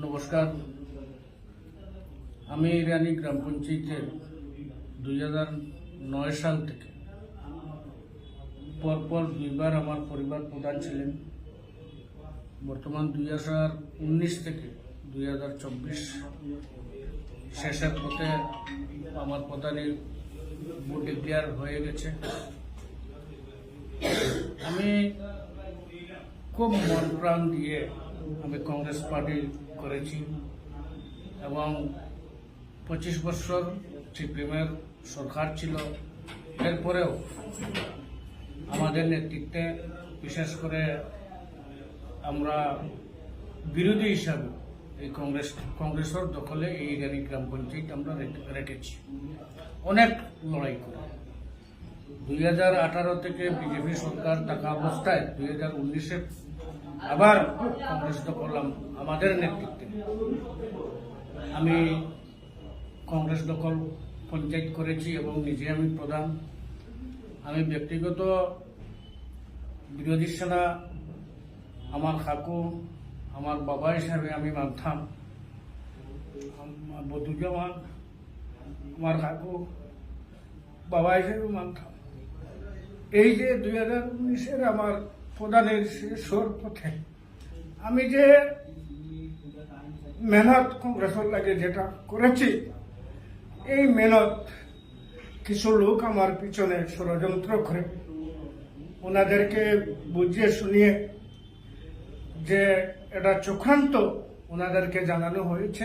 নমস্কার, আমি ইরানি গ্রাম পঞ্চায়েতের 2009 সাল থেকে পরপর দুইবার আমার পরিবার প্রধান ছিলেন। বর্তমান 2019 থেকে 2024 শেষের পথে আমার প্রধানের ভোট ডিক্লেয়ার হয়ে গেছে। আমি খুব মন প্রাণ দিয়ে আমি কংগ্রেস পার্টি করেছি এবং 25 বছর সিপিএমের সরকার ছিল। এরপরেও আমাদের নেতৃত্বে বিশেষ করে আমরা বিরোধী হিসাবে এই কংগ্রেসের দখলে এই ইরানি গ্রাম পঞ্চায়েত আমরা রেখেছি অনেক লড়াই করে। 2018 থেকে বিজেপি সরকার থাকা অবস্থায় 2019-এ আবার কংগ্রেস দখল আমাদের নেতৃত্বে আমি কংগ্রেস দখল পঞ্চায়েত করেছি এবং নিজে আমি প্রধান। আমি ব্যক্তিগত বিরোধী সেনা আমার কাকু আমার বাবা হিসাবে আমি মানতাম। বধুজামান আমার কাকু বাবা হিসাবে মানতাম। এই যে 2019-এর আমার প্রধানের শেষর পথে আমি যে মেহনত কংগ্রেসের লাগে যেটা করেছি, এই মেহনত কিছু লোক আমার পিছনে ষড়যন্ত্র করে ওনাদেরকে বুঝিয়ে শুনিয়ে যে এটা চক্রান্ত ওনাদেরকে জানানো হয়েছে।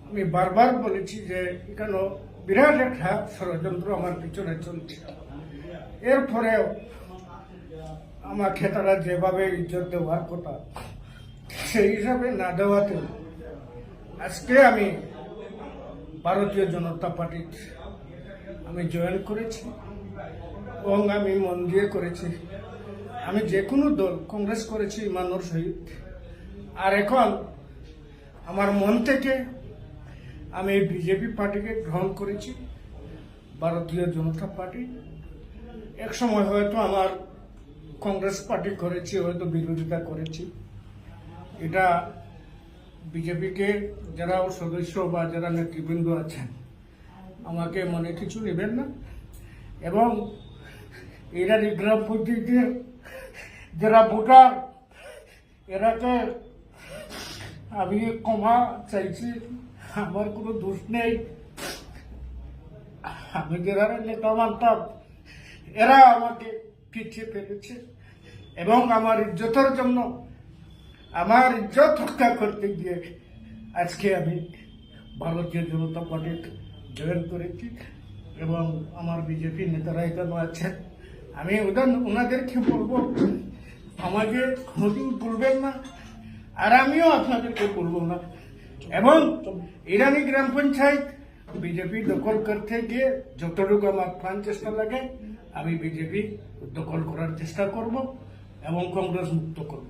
আমি বারবার বলেছি যে এখানে বিরাট একটা ষড়যন্ত্র আমার পিছনে চলছে। এরপরেও আমাকে তারা যেভাবে ইজ্জত দেওয়ার কথা সেই হিসাবে না দেওয়াতে আজকে আমি ভারতীয় জনতা পার্টির আমি জয়েন করেছি এবং আমি মন দিয়ে করেছি। আমি যে কোনো দল কংগ্রেস করেছি ইমানের সহিত, আর এখন আমার মন থেকে আমি বিজেপি পার্টিকে গ্রহণ করেছি, ভারতীয় জনতা পার্টি। এক সময় হয়তো আমার কংগ্রেস পার্টি করেছি, হয়তো বিরোধিতা করেছি। এটা বিজেপিকে যারা সদস্য বা যারা নেতৃবৃন্দ আছেন আমাকে মনে কিছু নেবেন না, এবং এরা গ্রাম পঞ্চায়েতের যারা ভোটার এরাকে আমি ক্ষমা চাইছি। আমার কোনো দোষ নেই। আমি যারা নেতা মানতাম এরা আমাকে পিছিয়ে ফেলেছে এবং আমার ইজ্জতের জন্য আমার ইজ্জত রক্ষা করতে গিয়ে আজকে আমি ভারতীয় জনতা পার্টি জয়েন করেছি এবং আমার বিজেপি নেতারা এখানে আছেন। আমি ওনাদেরকে বলবো আমাকে কোনোদিন বলবেন না, আর আমিও আপনাদেরকে বলবো না। এবং ইরানি গ্রাম পঞ্চায়েত বিজেপি দখল করতে গিয়ে যতটুকু আমার প্রাণ চেষ্টা লাগে আমি বিজেপি দখল করার চেষ্টা করব এবং কংগ্রেস মুক্ত করব।